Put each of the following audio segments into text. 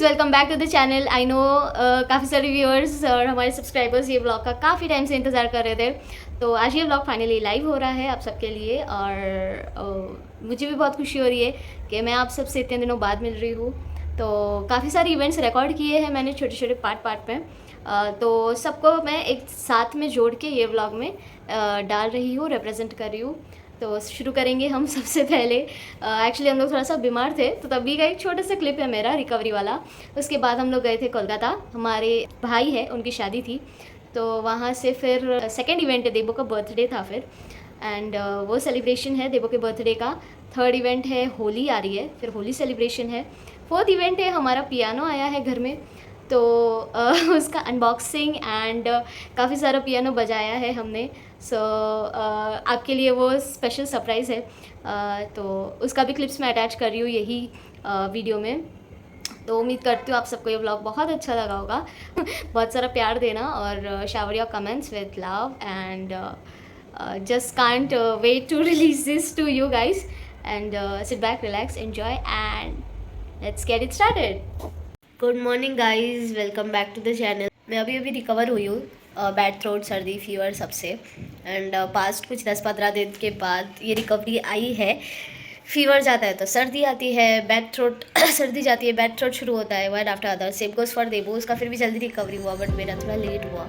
Guys, welcome back to the channel. I know काफ़ी सारे viewers और हमारे सब्सक्राइबर्स ये ब्लॉग का काफ़ी टाइम से इंतज़ार कर रहे थे। तो आज ये ब्लॉग फाइनली लाइव हो रहा है आप सबके लिए और मुझे भी बहुत खुशी हो रही है कि मैं आप सबसे इतने दिनों बाद मिल रही हूँ। तो काफ़ी सारे इवेंट्स रिकॉर्ड किए हैं मैंने छोटे छोटे पार्ट में। तो सबको मैं एक साथ में जोड़ के ये ब्लॉग में डाल रही हूँ, रिप्रेजेंट कर रही हूँ। तो शुरू करेंगे हम सबसे पहले। एक्चुअली हम लोग थोड़ा सा बीमार थे, तो तभी का एक छोटा सा क्लिप है मेरा रिकवरी वाला। उसके बाद हम लोग गए थे कोलकाता, हमारे भाई है उनकी शादी थी। तो वहाँ से फिर सेकंड इवेंट है, देबो का बर्थडे था फिर, एंड वो सेलिब्रेशन है देबो के बर्थडे का। थर्ड इवेंट है, होली आ रही है, फिर होली सेलिब्रेशन है। फोर्थ इवेंट है, हमारा पियानो आया है घर में, तो उसका अनबॉक्सिंग एंड काफ़ी सारा पियानो बजाया है हमने। सो आपके लिए वो स्पेशल सरप्राइज़ है। तो उसका भी क्लिप्स मैं अटैच कर रही हूँ यही वीडियो में। तो उम्मीद करती हूँ आप सबको ये व्लॉग बहुत अच्छा लगा होगा। बहुत सारा प्यार देना और shower your comments with love and just can't wait to release this to you guys and sit back, relax, enjoy and let's get it started. Good morning guys, welcome back to the channel. मैं अभी recover हुई हूँ bad throat, सर्दी, fever सबसे, and past कुछ 10-15 दिन के बाद ये रिकवरी आई है। फीवर जाता है तो सर्दी आती है, बैड थ्रोट सर्दी जाती है, बैड थ्रोट शुरू होता है, one after other. Same goes for देबो, उसका फिर भी जल्दी रिकवरी हुआ बट मेरा थोड़ा लेट हुआ।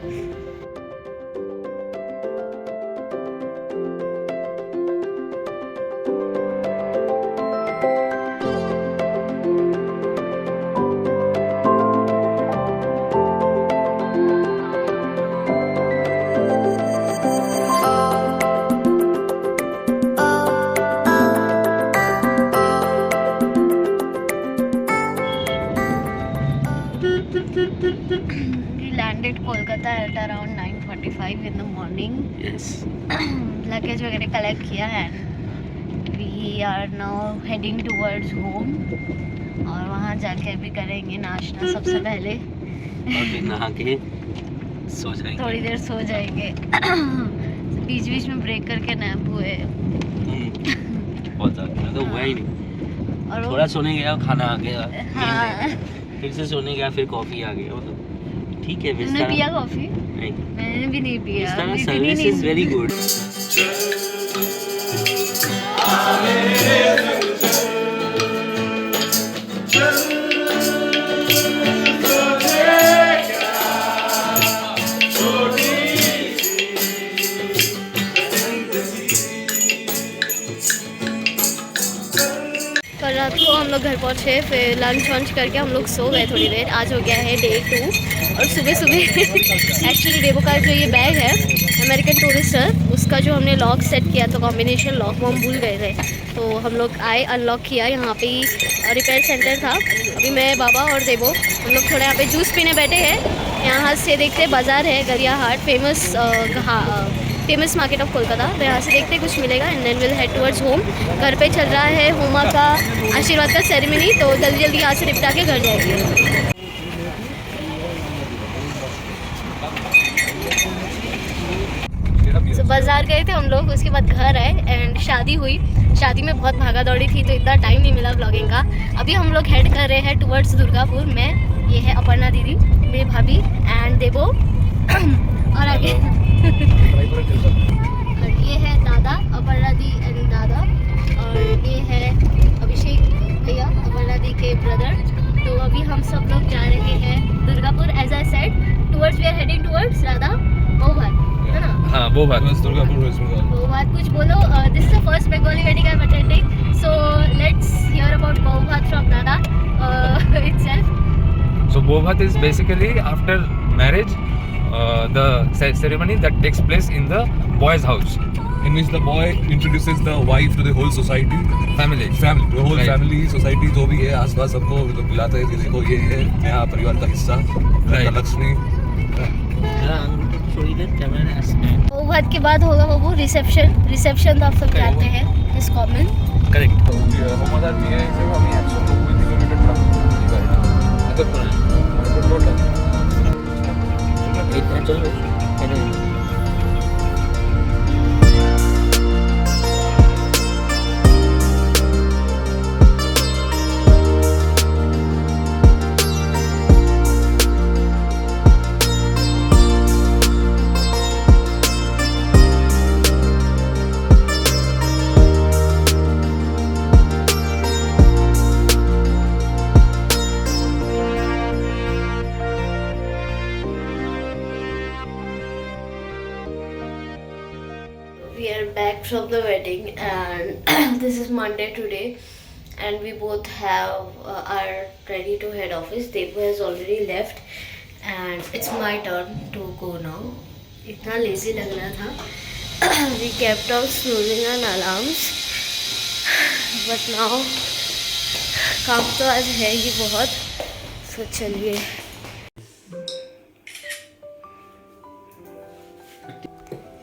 We landed Kolkata at around 9:45 in the morning. Yes. Luggage वगैरह कलेक्ट किया and we are now heading towards home. और वहाँ जाके भी करेंगे नाश्ता सबसे पहले और फिर नहा के सो जाएंगे। थोड़ी देर सो जाएंगे। बीच बीच में ब्रेक करके नैप हुए। बहुत ज़्यादा तो हुआ ही नहीं। और थोड़ा सोने गया, खाना आ गया, हाँ, फिर से सोने गया, फिर कॉफ़ी आ गया। मतलब ठीक है। तुमने पिया कॉफ़ी? नहीं, मैंने भी नहीं पिया। इस तरह सर्विस इज वेरी गुड। कल रात को हम लोग घर पहुँचे, फिर लंच वंच करके हम लोग सो गए थोड़ी देर। आज हो गया है डे 2 और सुबह सुबह एक्चुअली डेबो का जो ये बैग है अमेरिकन टूरिस्टर, उसका जो हमने लॉक सेट किया था कॉम्बिनेशन लॉक, वो हम भूल गए थे। तो हम लोग आए, अनलॉक किया, यहाँ पे ही रिपेयर सेंटर था। अभी मैं, बाबा और देबो हम लोग थोड़ा यहाँ पे जूस पीने बैठे हैं। यहाँ से देखते बाज़ार है Gariahat, famous market of Kolkata. तो यहाँ से देखते कुछ मिलेगा and then will head towards home. घर पे चल रहा है होमा का आशीर्वाद का सेरेमनी, तो जल्दी जल्दी यहाँ से निपटा के घर जाएंगे। तो बाज़ार गए थे हम लोग, उसके बाद घर आए एंड शादी हुई। शादी में बहुत भागा दौड़ी थी तो इतना टाइम नहीं मिला ब्लॉगिंग का। अभी हम लोग हेड कर रहे हैं टुवर्ड्स दुर्गापुर में। ये है अपर्णा दीदी, मेरी भाभी, एंड देबो और आगे और ये है दादा, अपर्णा दी एंड दादा, और ये है अभिषेक भैया, अपर्णा दी के ब्रदर। तो अभी हम सब लोग जा रहे हैं Durgapur, as I said towards, we are heading towards Radha Boubhat, है ना? हाँ, वो बात दुर्गापुर। बहुभात कुछ बोलो। This is the first Bengali wedding I am attending, so let's hear about Boubhat from दादा itself. So Bovat is basically after marriage, the ceremony that takes place in the boy's house, in which the boy introduces the wife to the whole society, family, the whole Right. family, society जो भी है आसपास सबको तो बुलाता है कि देखो ये है नया परिवार का हिस्सा, Right. लक्ष्मी। थोड़ी देर कैमरा बहुभात के बाद होगा वो रिसेप्शन तो आप सब जानते हैं, इस कॉमन। correct. हमारा भी है जब हम 190 किलोमीटर चलो। left from the wedding, and this is Monday today, and we both have are ready to head office. Devu has already left, and it's my turn to go now. इतना lazy लग रहा था. We kept on snoozing on alarms, but now काम तो आज है ही बहुत. So चलिए.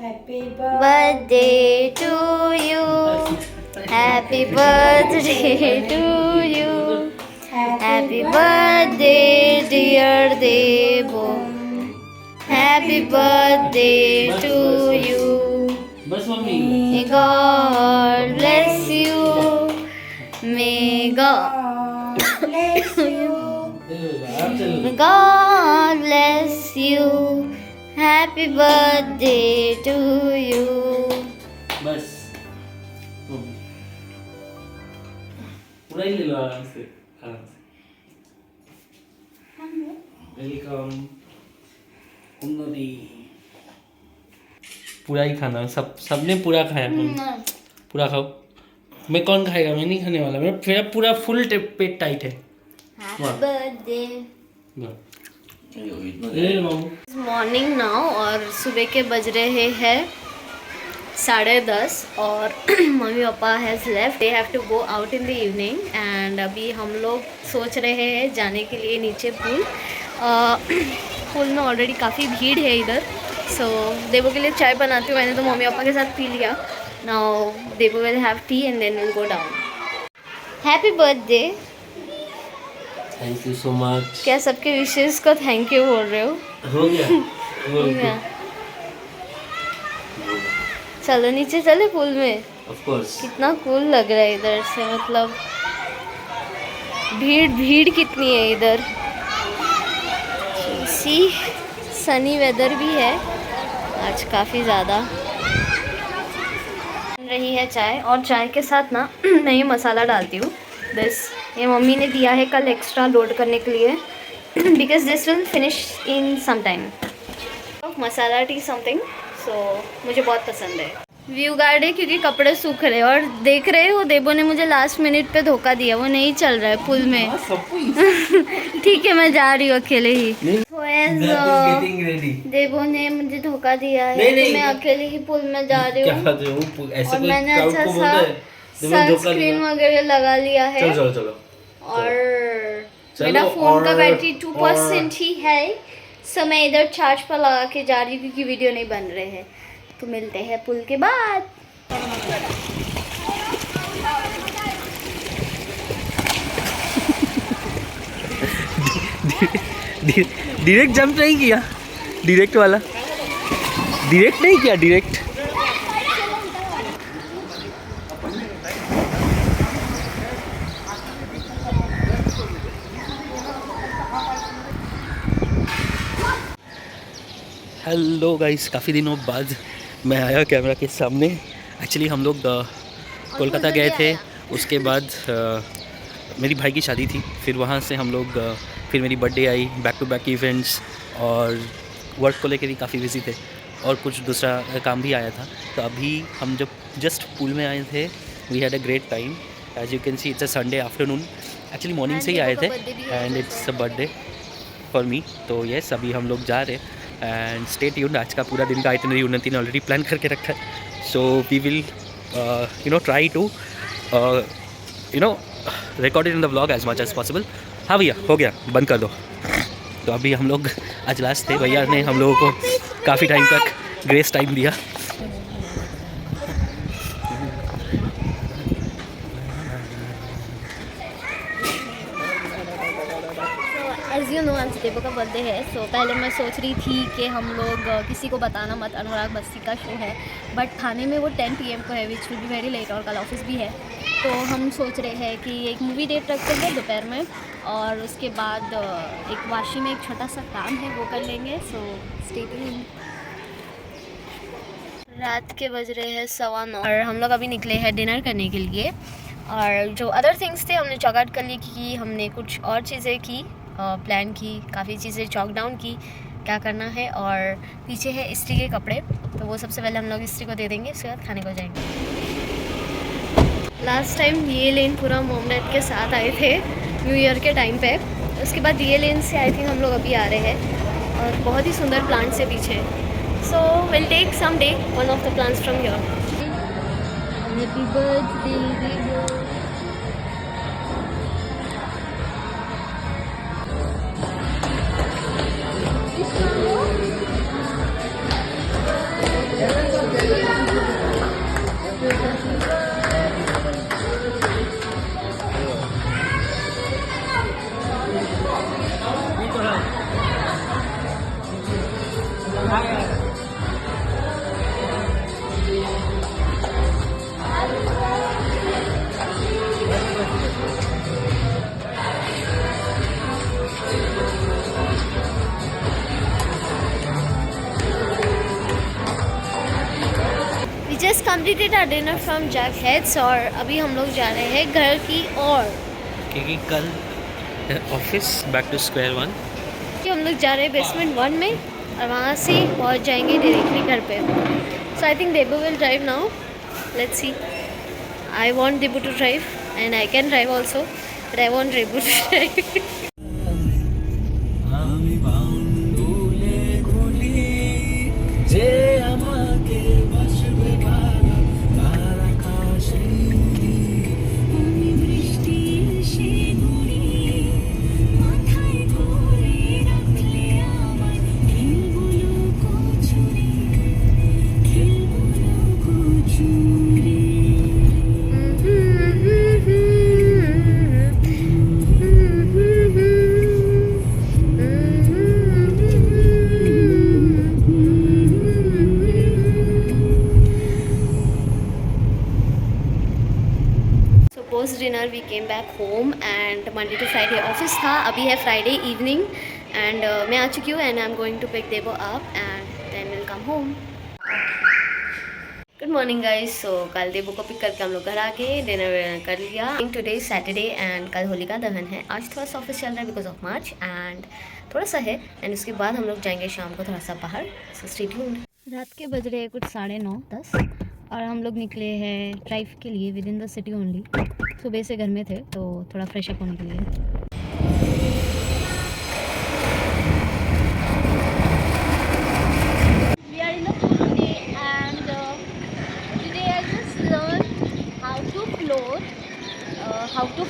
Happy Birthday to you. Happy birthday to you. Happy birthday dear Devo. Happy birthday to you. बस mummy May God bless you. May God bless you. May God bless you. Happy birthday to you. बस mummy पूरा ही ले लो आराम से welcome उन्नति पूरा ही खाना सबने पूरा खाया पूरा खाओ मैं कौन खाएगा मैं नहीं खाने वाला मेरा पूरा फुल पेट टाइट है Happy birthday. ले लो मामू मॉर्निंग नाउ और सुबह के बज रहे हैं 10:30 और mummy papa has left. They have to go out in the evening and अभी हम लोग सोच रहे हैं जाने के लिए नीचे पूल. पूल में ऑलरेडी काफ़ी भीड़ है इधर. सो देवो के लिए चाय बनाती हूँ. मैंने तो मम्मी पापा के साथ पी लिया. नाउ देवो will have tea and then will go down. Happy birthday. Thank you so much क्या सबके विशेष को थैंक यू बोल रहे हो? हो गया हो गया. चलो नीचे चले पूल में. ऑफ कोर्स कितना कूल लग रहा है इधर से. मतलब भीड़ कितनी है इधर. सी सनी वेदर भी है आज काफ़ी ज़्यादा. रही है चाय और चाय के साथ ना मैं ये मसाला डालती हूँ. ये मम्मी ने दिया है कल एक्स्ट्रा लोड करने के लिए because this will finish in some time. Masala tea something. So मुझे बहुत पसंद है. व्यू गार्ड है क्योंकि कपड़े सूख रहे हैं. और देख रहे हो देवो ने मुझे लास्ट मिनट पे धोखा दिया. वो नहीं चल रहा है पुल में. ठीक है मैं जा रही हूँ अकेले ही. देवो ने मुझे धोखा दिया है. तो मैं अकेले ही पुल में जा रही हूँ. और मैंने अच्छा सा सनस्क्रीन वगैरह लगा लिया है. चलो और मेरा फ़ोन का बैटरी 2% ही है. सो मैं इधर चार्ज पर लगा के जा रही हूँ क्योंकि वीडियो नहीं बन रहे हैं. तो मिलते हैं पुल के बाद. डायरेक्ट जंप नहीं किया. डायरेक्ट वाला डायरेक्ट नहीं किया. डायरेक्ट हेलो गाइस काफ़ी दिनों बाद मैं आया कैमरा के सामने. एक्चुअली हम लोग कोलकाता गए थे. उसके बाद मेरी भाई की शादी थी. फिर वहाँ से हम लोग फिर मेरी बर्थडे आई. बैक टू बैक इवेंट्स और वर्क को लेकर भी काफ़ी बिजी थे. और कुछ दूसरा काम भी आया था. तो अभी हम जब जस्ट पूल में आए थे we had a great time. As you can see it's a Sunday afternoon. Actually morning से ही आए थे and it's a birthday for me. तो येस अभी हम लोग जा रहे हैं एंड स्टे ट्यून्ड. आज का पूरा दिन का आइटनरी उन्नति ने ऑलरेडी प्लान करके रखा है. So we will try to record it in the vlog as much as possible. हाँ भैया हो गया बंद कर दो. तो अभी हम लोग आज लास्ट थे. भैया ने हम लोगों को काफ़ी टाइम तक ग्रेस टाइम दिया. एज़ यू नो आज देवो का बर्थडे है. सो पहले मैं सोच रही थी कि हम लोग किसी को बताना मत. अनुराग बस्ती का शो है बट थाने में वो 10 PM को है which will be very late. और कल ऑफिस भी है. तो हम सोच रहे हैं कि एक मूवी डेट रखते हैं दोपहर में और उसके बाद एक वाशी में एक छोटा सा काम है वो कर लेंगे. So stay tuned. रात के बज रहे हैं 9:15 और हम लोग अभी निकले हैं डिनर करने के लिए. और जो अदर थिंग्स थे हमने चॉकआउट कर ली क्योंकि हमने कुछ और चीज़ें की प्लान की. काफ़ी चीज़ें चॉक डाउन की क्या करना है। और पीछे है इस्त्री के कपड़े, तो वो सबसे पहले हम लोग इस्त्री को दे देंगे, उसके बाद खाने को जाएंगे। लास्ट टाइम ये लेन पूरा मॉम डैड के साथ आए थे न्यू ईयर के टाइम पे, उसके बाद ये लेन से आई थिंक हम लोग अभी आ रहे हैं और बहुत ही सुंदर प्लांट्स है पीछे। So will take some day one of the plants from here. Happy birthday. Just completed our dinner from Jack Heads और अभी हम लोग जा रहे हैं घर की ओर, क्योंकि कल office back to square one. कि हम लोग जा रहे हैं बेसमेंट 1 में और वहाँ से पहुँच जाएंगे डायरेक्टली घर पे। So I think Debu will drive now, let's see. I want Debu to drive and I can drive also, but I want Debu to drive. Post dinner we came back home and Monday to Friday office था, अभी है Friday evening and मैं आ चुकी हूँ and I am going to pick Debo up and then will come home. Good morning guys. So कल देबो को pick करके हम लोग घर आके डिनर कर लिया। टुडे सैटरडे एंड कल होलिका दहन है। आज थोड़ा सा ऑफिस चल रहा है बिकॉज ऑफ मार्च एंड थोड़ा सा है एंड उसके बाद हम लोग जाएंगे शाम को थोड़ा सा बाहर। So stay tuned. रात के बज रहे हैं कुछ 9:30-10 और हम लोग निकले हैं ड्राइव के लिए with in the city only. सुबह से घर में थे तो थोड़ा फ्रेश अप होने के लिए। We are in the pool today and today I just learned how to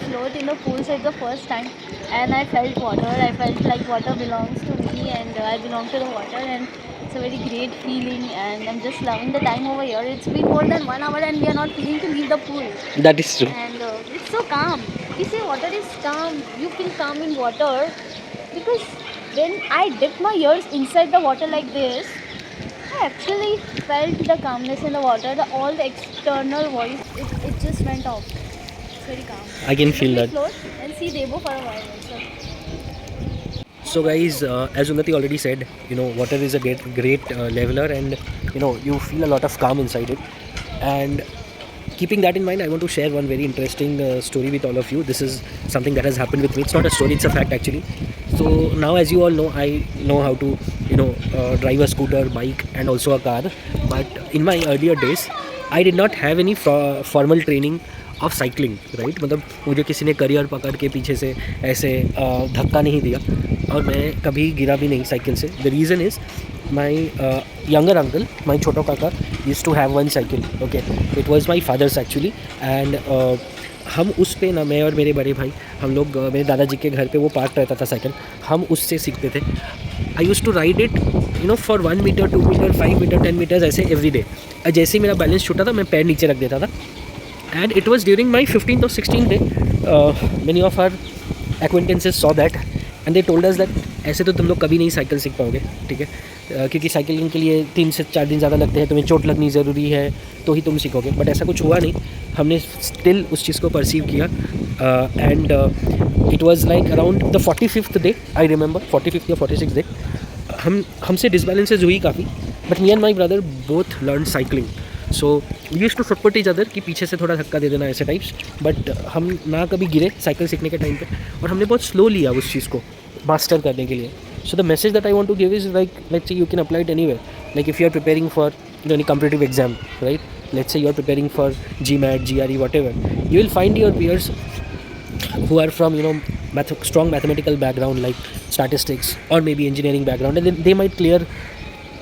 float in the pool. So it's the first time and I felt water. I felt like water belongs to me and I belong to the water and it's a very great feeling and I'm just loving the time over here. It's been more than 1 hour and we are not feeling to leave the pool. That is true. And it's so calm. You say water is calm. You feel calm in water because when I dipped my ears inside the water like this, I actually felt the calmness in the water. All the external voice, it just went off. It's very calm. I can feel that. Float and see Debo for a while also. So guys, as Unnati already said, water is a great leveler and you feel a lot of calm inside it. And keeping that in mind, I want to share one very interesting story with all of you. This is something that has happened with me. It's not a story, it's a fact actually. So now as you all know, I know how to drive a scooter, bike and also a car. But in my earlier days, I did not have any formal training of cycling, right. मतलब मुझे किसी ने career पकड़ के पीछे से ऐसे धक्का नहीं दिया और मैं कभी गिरा भी नहीं साइकिल से। The reason is my younger uncle, my छोटा काका used to have one cycle, okay. It was my father's actually and हम उस पे ना, मैं और मेरे बड़े भाई, हम लोग मेरे दादाजी के घर पे वो पार्क रहता था साइकिल, हम उससे सीखते थे। I use to ride it for 1 meter 2 meter 5 meter 10 meters ऐसे एवरी डे। जैसे ही मेरा बैलेंस छूटा था मैं पैर नीचे रख देता था। And it was during my 15th or 16th day. Many of our acquaintances saw that and they told us that ऐसे तो तुम लोग कभी नहीं साइकिल सीख पाओगे, ठीक है, क्योंकि साइकिलिंग के लिए 3 से 4 दिन ज़्यादा लगते हैं, तुम्हें चोट लगनी ज़रूरी है तो ही तुम सीखोगे। बट ऐसा कुछ हुआ नहीं, हमने स्टिल उस चीज़ को परसीव किया and it was like around the 45th day, I remember 45th या 46th डे, हमसे डिसबैलेंसेज हुई काफ़ी, but me and my brother both learn cycling. So we used to support each other कि पीछे से थोड़ा धक्का दे देना ऐसे टाइप्स, बट हम ना कभी गिरे साइकिल सीखने के टाइम पे और हमने बहुत स्लो लिया उस चीज़ को मास्टर करने के लिए। So the message that I want to give is like, let's say you can apply it anywhere. Like if you are preparing for any competitive exam, right? Let's say you are preparing for GMAT, GRE, whatever. You will find your peers who are from strong mathematical background like statistics or maybe engineering background, and then they might clear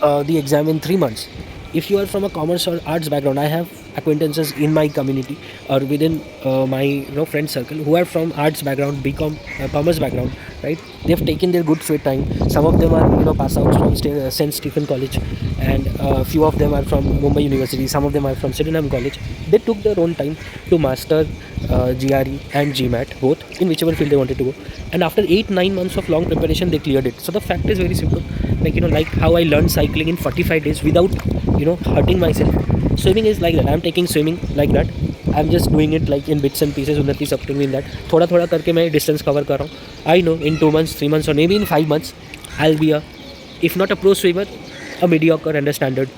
the exam in 3 months. If you are from a commerce or arts background, I have acquaintances in my community or within my friend circle who are from arts background, BCom, commerce background, right? They have taken their good sweat time. Some of them are pass out from St. Stephen College, and a few of them are from Mumbai University. Some of them are from Sydenham College. They took their own time to master GRE and GMAT, both in whichever field they wanted to go. And after 8-9 months of long preparation, they cleared it. So the fact is very simple. Like how I learned cycling in 45 days without hurting myself. Swimming is like that. I'm taking swimming like that. I'm just doing it like in bits and pieces. Unnati is up to me in that. थोड़ा थोड़ा करके मैं distance cover कर रहा हूँ. I know in 2 months, 3 months, or maybe in 5 months, I'll be if not a pro swimmer, a mediocre and a standard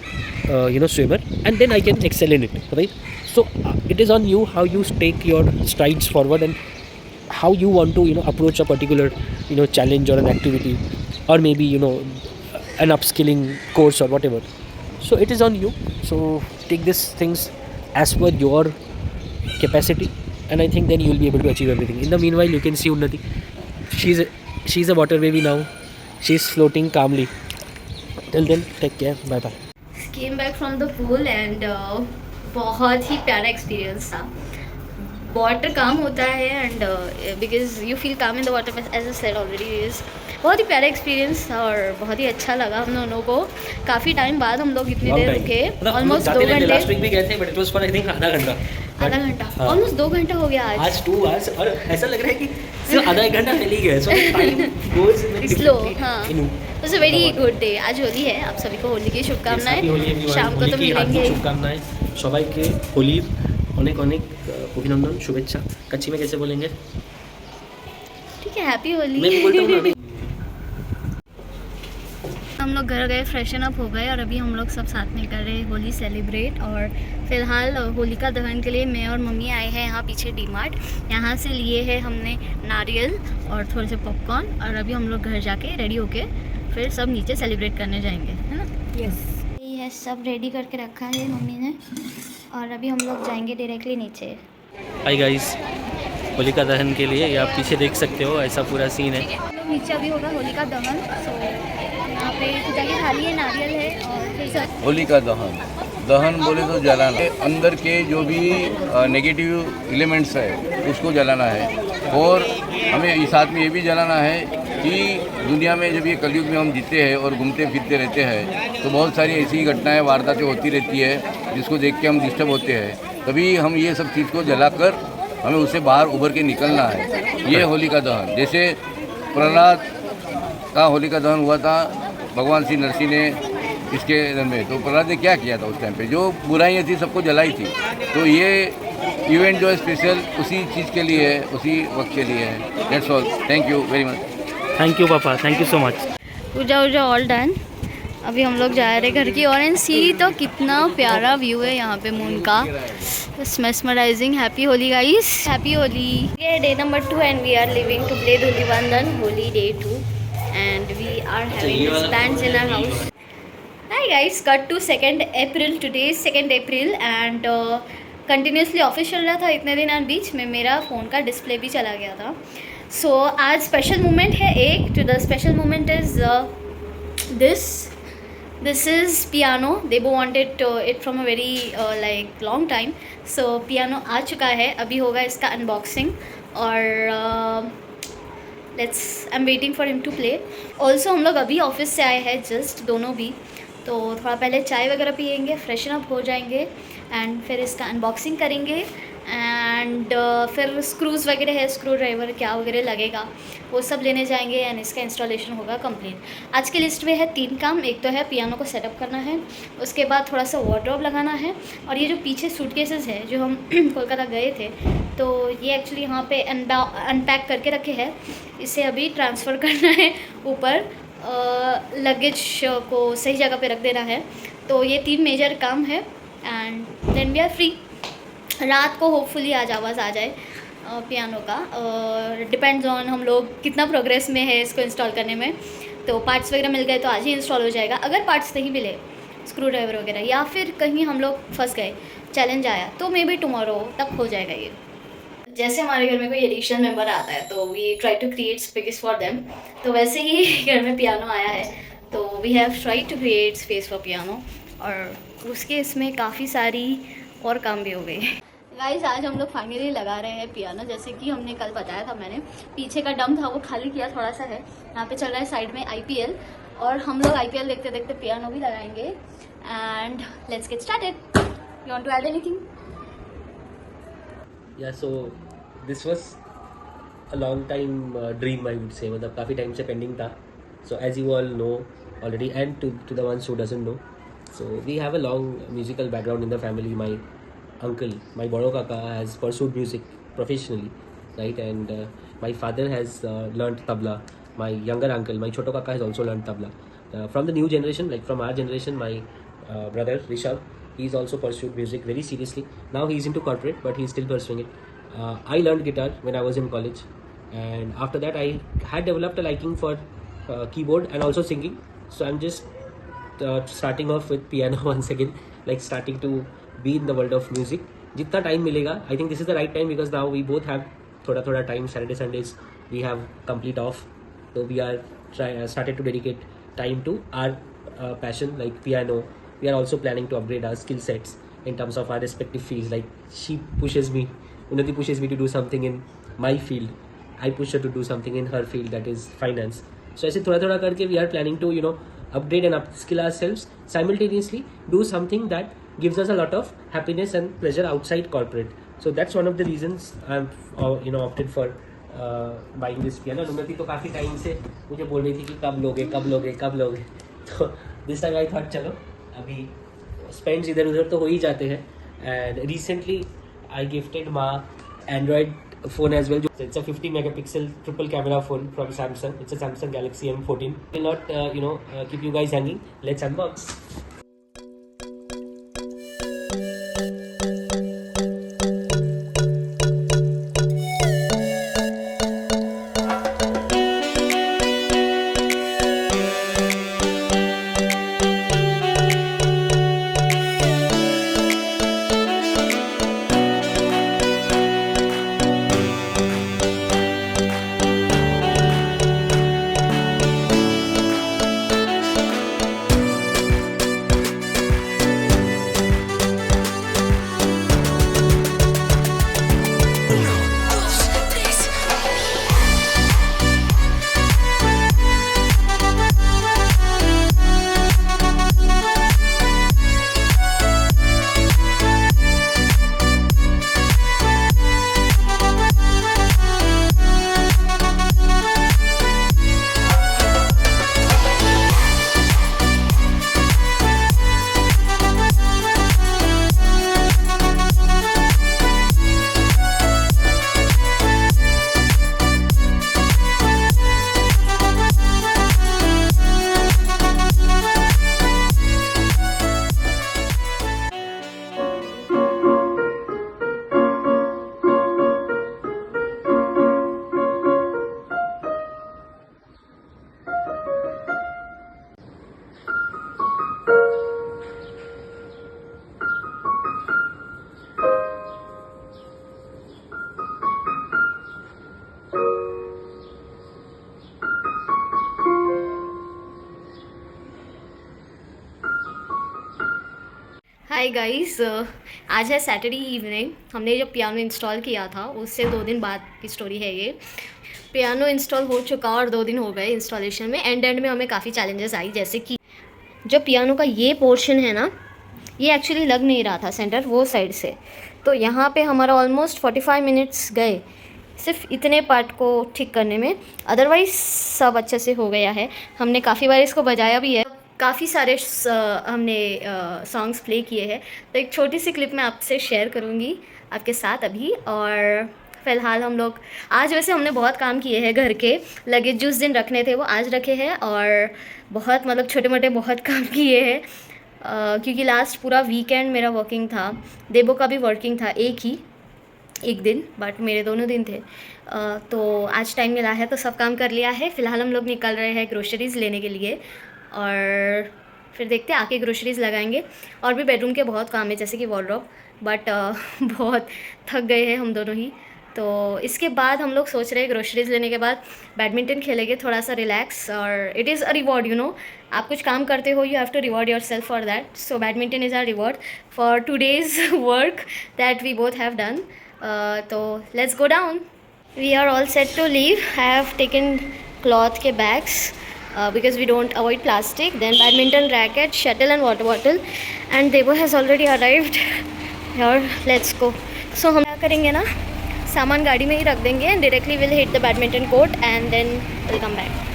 swimmer, and then I can excel in it, right? So it is on you how you take your strides forward and how you want to approach a particular challenge or an activity, or maybe an upskilling course or whatever. So it is on you. So take these things as per your capacity, and I think then you will be able to achieve everything. In the meanwhile, you can see Unnati. She's a water baby now. She's floating calmly. Till then, take care. Bye bye. Came back from the pool and बहुत ही प्यारा experience था. Water काम होता है and because you feel calm in the water as a said already is. बहुत ही प्यारा एक्सपीरियंस था और बहुत ही अच्छा लगा हम दोनों को. काफ़ी टाइम बाद हम लोग इतनी देर रुके, ऑलमोस्ट 2 घंटे. लास्ट वीक भी गए थे but it was for I think आधा घंटा. ऑलमोस्ट 2 घंटा हो गया आज 2 आवर्स, और ऐसा लग रहा है कि सिर्फ आधा एक घंटा चली गया. So time goes very slow. हाँ, it's a very good day. आज होली है. आप सभी को होली की शुभकामनाएं. शाम को तो मिलेंगे. शुभकामनाएं সবাইকে হোলির অনেক অনেক অভিনন্দন, শুভেচ্ছা. कच्ची में कैसे बोलेंगे? ठीक है, हैप्पी होली. मैं भी बोलता हूँ ना. हम लोग घर गए, फ्रेशन अप हो गए और अभी हम लोग सब साथ में कर रहे हैं होली सेलिब्रेट. और फिलहाल होलिका दहन के लिए मैं और मम्मी आए हैं यहाँ पीछे डीमार्ट. यहाँ से लिए हैं हमने नारियल और थोड़े से पॉपकॉर्न, और अभी हम लोग घर जाके रेडी होके फिर सब नीचे सेलिब्रेट करने जाएंगे, है ना? यस, ये सब रेडी करके रखा है मम्मी ने, और अभी हम लोग जाएंगे डायरेक्टली नीचे. हाय गाइस, होलिका दहन के लिए ये आप पीछे देख सकते हो, ऐसा पूरा सीन है. नीचे अभी होगा होलिका दहन. सो यहाँ पे पूजा की थाली है, नारियल है और फिर सब. होलिका दहन बोले तो जलाना, अंदर के जो भी नेगेटिव एलिमेंट्स है उसको जलाना है. और हमें साथ में ये भी जलाना है कि दुनिया में जब ये कलयुग में हम जीते हैं और घूमते फिरते रहते हैं तो बहुत सारी ऐसी घटनाएं, वारदातें होती रहती है जिसको देख के हम डिस्टर्ब होते हैं. तभी हम ये सब चीज़ को जलाकर हमें उससे बाहर उभर के निकलना है. ये होलिका दहन, जैसे प्रहलाद का होलिका दहन हुआ था भगवान श्री नरसिंह ने इसके में, तो प्रहलाद ने क्या किया था उस टाइम पे, जो बुराइयाँ थी सबको जलाई थी. तो ये इवेंट जो है स्पेशल उसी चीज़ के लिए है, उसी वक्त के लिए है. That's all. Thank you very much. Thank you पापा, थैंक यू सो मच. पूजा वूजा ऑल डन. अभी हम लोग जा रहे घर की ओर एंड सी तो कितना प्यारा व्यू है यहाँ पे मून का. Mesmerising. Happy Holi guys, happy Holi. ये day number 2 and we are living to play Dhulivandan Holi day 2 and we are having this bands in our house. Hi guys, cut to 2nd April. Today is 2nd April and continuously office चल रहा था इतने दिन और बीच में मेरा phone का display भी चला गया था. सो आज स्पेशल मोमेंट है एक. To the special moment is this is piano. They wanted it from a very like long time. So piano आ चुका है. अभी होगा इसका अनबॉक्सिंग और I am waiting for him to play. Also हम लोग अभी ऑफिस से आए हैं जस्ट, दोनों भी. तो थोड़ा पहले चाय वगैरह पियेंगे, फ्रेशन अप हो जाएंगे एंड फिर इसका अनबॉक्सिंग करेंगे. एंड फिर स्क्रूज़ वगैरह है, स्क्रू ड्राइवर क्या वगैरह लगेगा वो सब लेने जाएंगे एंड इसका इंस्टॉलेशन होगा कंप्लीट. आज की लिस्ट में है 3 काम. एक तो है पियानो को सेटअप करना है, उसके बाद थोड़ा सा वार्डरोब लगाना है, और ये जो पीछे सूटकेसेस है जो हम कोलकाता गए थे तो ये एक्चुअली यहाँ पे अनपैक करके रखे हैं. इसे अभी ट्रांसफ़र करना है ऊपर, लगेज को सही जगह पे रख देना है. तो ये 3 मेजर काम है and then we are free. रात को होपफुली आज आवाज़ आ जाए पियानो का. डिपेंड्स ऑन हम लोग कितना प्रोग्रेस में है इसको इंस्टॉल करने में. तो पार्ट्स वगैरह मिल गए तो आज ही इंस्टॉल हो जाएगा। अगर पार्ट्स नहीं मिले, स्क्रू ड्राइवर वगैरह, या फिर कहीं हम लोग फंस गए, चैलेंज आया, तो मे बी टुमारो तक हो जाएगा ये। जैसे हमारे घर में कोई एडिशनल मेंबर आता है तो we try to create space for them, तो वैसे ही घर में पियानो आया है तो we have try to create space for piano, और उसके इसमें काफ़ी सारी और काम भी हो गए। गाइस आज हम लोग फाइनली लगा रहे हैं पियानो, जैसे कि हमने कल बताया था, मैंने पीछे का डम था वो खाली किया थोड़ा सा है। यहाँ पे चल रहा है साइड में IPL, और हम लोग IPL देखते देखते पियानो भी लगाएंगे। And let's get started. You want to add anything? या so this was a long time dream I would say, मतलब काफ़ी टाइम से पेंडिंग था. So as you all know already and to the ones who doesn't know, so we have a long musical background in the family. My uncle, my Bado Kaka, has pursued music professionally, right? And my father has learnt tabla. My younger uncle, my Choto Kaka, has also learnt tabla. From the new generation, like from our generation, my brother Rishabh, he's also pursued music very seriously. Now he's into corporate, but he's still pursuing it. I learned guitar when I was in college, and after that I had developed a liking for keyboard and also singing. So I'm just starting off with piano once again, like starting to be in the world of music. जितना time मिलेगा, I think this is the right time because now we both have थोड़ा time. Saturday Sundays we have complete off, so we are started to dedicate time to our passion like piano. We are also planning to upgrade our skill sets in terms of our respective fields. Like she pushes me, Unnati pushes me to do something in my field, I push her to do something in her field, that is finance. So ऐसे थोड़ा करके we are planning to upgrade and upskill ourselves, simultaneously do something that gives us a lot of happiness and pleasure outside corporate. So that's one of the reasons I'm opted for buying this piano. उन्नति तो काफ़ी time से मुझे बोल रही थी कि कब लोगे. तो दिस टाइम आई थॉट चलो अभी स्पेंड्स इधर उधर तो हो ही जाते हैं. एंड रिसेंटली आई गिफ्टेड माँ Android phone as well. It's a 50 megapixel triple camera phone from Samsung. It's a Samsung Galaxy M14. Will not keep you guys hanging. Let's unbox. Hi guys, आज है Saturday evening. हमने जब piano install किया था उससे 2 दिन बाद की स्टोरी है ये. पियानो इंस्टॉल हो चुका और 2 दिन हो गए इंस्टॉलेशन में. एंड में हमें काफ़ी चैलेंजेस आई, जैसे कि जो पियानो का ये पोर्शन है ना, ये एक्चुअली लग नहीं रहा था सेंटर वो साइड से. तो यहाँ पे हमारा ऑलमोस्ट 45 मिनट्स गए सिर्फ इतने पार्ट को ठीक करने में. अदरवाइज़ सब अच्छे से हो गया है. हमने काफ़ी बार इसको बजाया भी है, काफ़ी सारे हमने सॉन्ग्स प्ले किए हैं. तो एक छोटी सी क्लिप मैं आपसे शेयर करूँगी आपके साथ अभी. और फ़िलहाल हम लोग आज, वैसे हमने बहुत काम किए हैं घर के, लगेज जिस दिन रखने थे वो आज रखे हैं, और बहुत मतलब छोटे मोटे बहुत काम किए हैं. क्योंकि लास्ट पूरा वीकेंड मेरा वर्किंग था, देबो का भी वर्किंग था एक ही. एक दिन, बट मेरे दोनों दिन थे। तो आज टाइम मिला है तो सब काम कर लिया है। फ़िलहाल हम लोग निकल रहे हैं ग्रोसरीज़ लेने के लिए, और फिर देखते हैं आके ग्रोसरीज़ लगाएंगे। और भी बेडरूम के बहुत काम है, जैसे कि वॉर्डरोब, बट बहुत थक गए हैं हम दोनों ही। तो इसके बाद हम लोग सोच रहे हैं ग्रोसरीज़ लेने के बाद बैडमिंटन खेलेंगे, थोड़ा सा रिलैक्स, और it is a reward, you know. आप कुछ काम करते हो, you have to reward yourself for that. So badminton is our reward for today's work that we both have done. तो let's go down. We are all set to leave. I have taken cloth के bags because we don't avoid plastic. Then badminton racket, shuttle and water bottle. And Devo has already arrived here. Let's go. So हम क्या करेंगे ना, सामान गाड़ी में ही रख देंगे and directly we'll hit the badminton court and then we'll come back.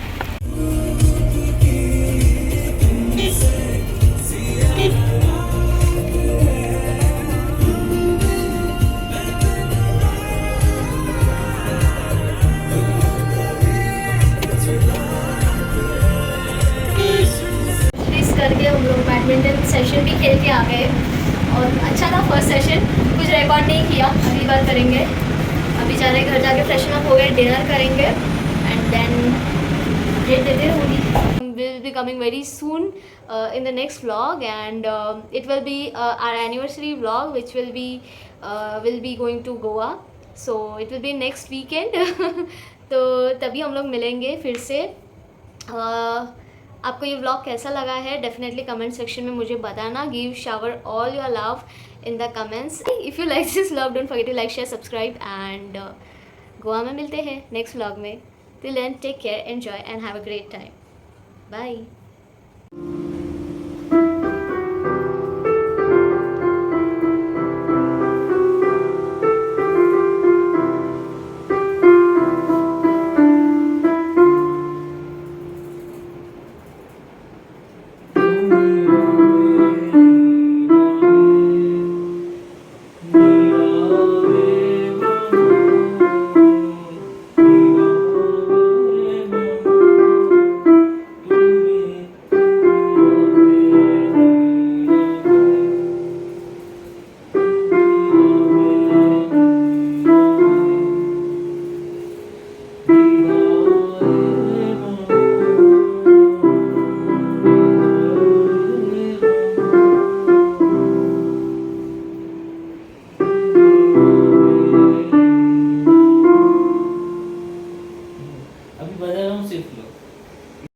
करके हम लोग बैडमिंटन सेशन भी खेल के आ गए, और अच्छा था फर्स्ट सेशन। कुछ रिकॉर्ड नहीं किया, अगली बार करेंगे। अभी जा रहे घर जाके फ्रेशन अप हो गए, डिनर करेंगे एंड देन अपडेट देते रहूँगी। Will be coming very soon in the next vlog, and it will be our anniversary vlog which will be going to Goa. So it will be next weekend. तो तभी हम लोग मिलेंगे फिर से। आपको ये व्लॉग कैसा लगा है डेफिनेटली कमेंट सेक्शन में मुझे बताना। Give shower all your love in the comments. If you like this vlog don't forget to like share subscribe, and Goa में मिलते हैं नेक्स्ट व्लॉग में। Till then take care, enjoy and have a great time. Bye.